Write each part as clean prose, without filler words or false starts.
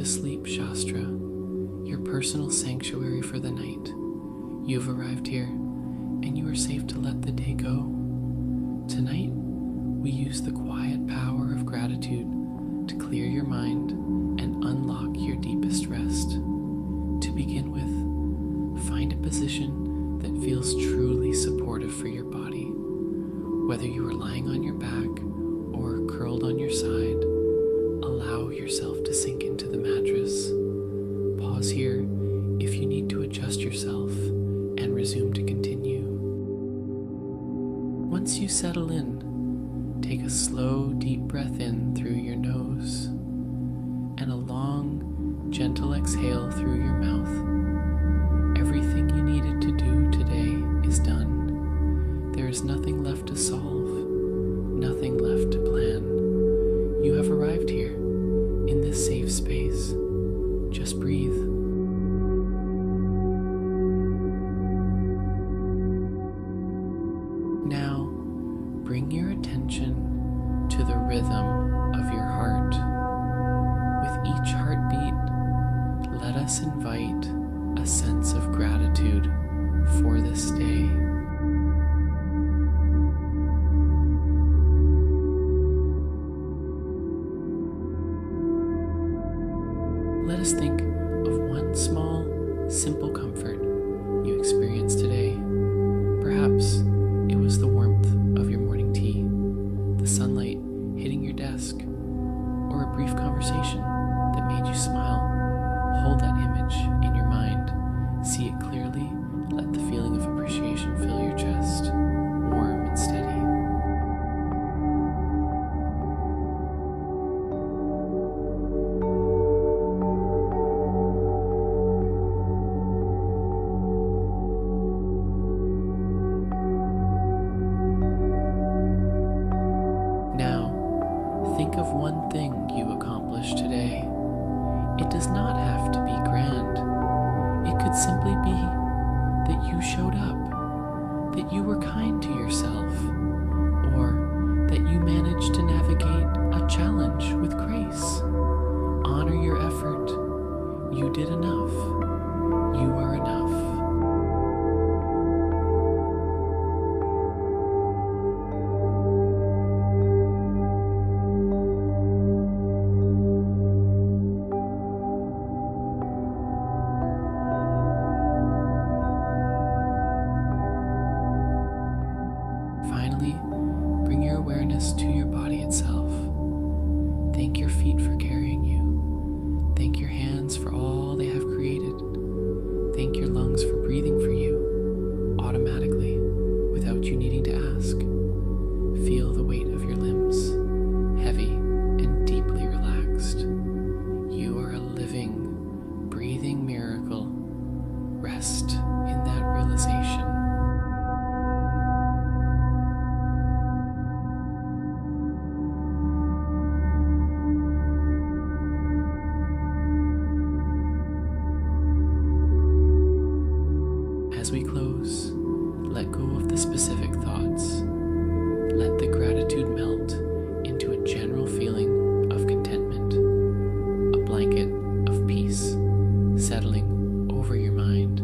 to Sleep Shastra, your personal sanctuary for the night. You've arrived here, and you are safe to let the day go. Tonight, we use the quiet power of gratitude to clear your mind and unlock your deepest rest. To begin with, find a position that feels truly supportive for your body. Whether you are lying on your back or curled on your side, allow yourself to sink into the mattress. Pause here if you need to adjust yourself and resume to continue. Once you settle in, take a slow, deep breath in through your nose and a long, gentle exhale through your mouth. Everything you needed to do today is done. There is nothing left to solve, nothing left to plan. You have arrived here, in this safe space. Just breathe. Now, bring your attention to the rhythm of your heart. With each heartbeat, let us invite a sense of gratitude for this day. Let us think of one small, simple comfort you experienced today. Perhaps it was the warmth of your morning tea, the sunlight hitting your desk, or a brief conversation that made you smile. Hold that image in your mind. See it clearly. Let the feeling of appreciation fill your chest, warm and steady. Think of one thing you accomplished today. It does not have to be grand. It could simply be that you showed up, that you were kind to yourself, or that you managed to navigate a challenge with grace. Honor your effort. You did enough. You are enough. Finally, bring your awareness to your body itself. Thank your feet for carrying you. Thank your hands for all they have created. Thank your lungs for breathing for you, automatically, without you needing to ask. Feel the weight of your limbs, heavy and deeply relaxed. You are a living, breathing miracle. Rest in that realization. As we close, let go of the specific thoughts. Let the gratitude melt into a general feeling of contentment, a blanket of peace settling over your mind.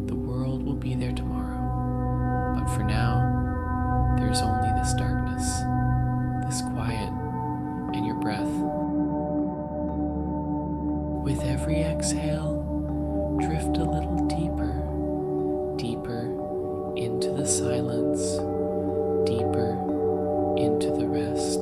The world will be there tomorrow, but for now, there's only this darkness, this quiet, and your breath. With every exhale, drift a little deeper into the silence, deeper into the rest.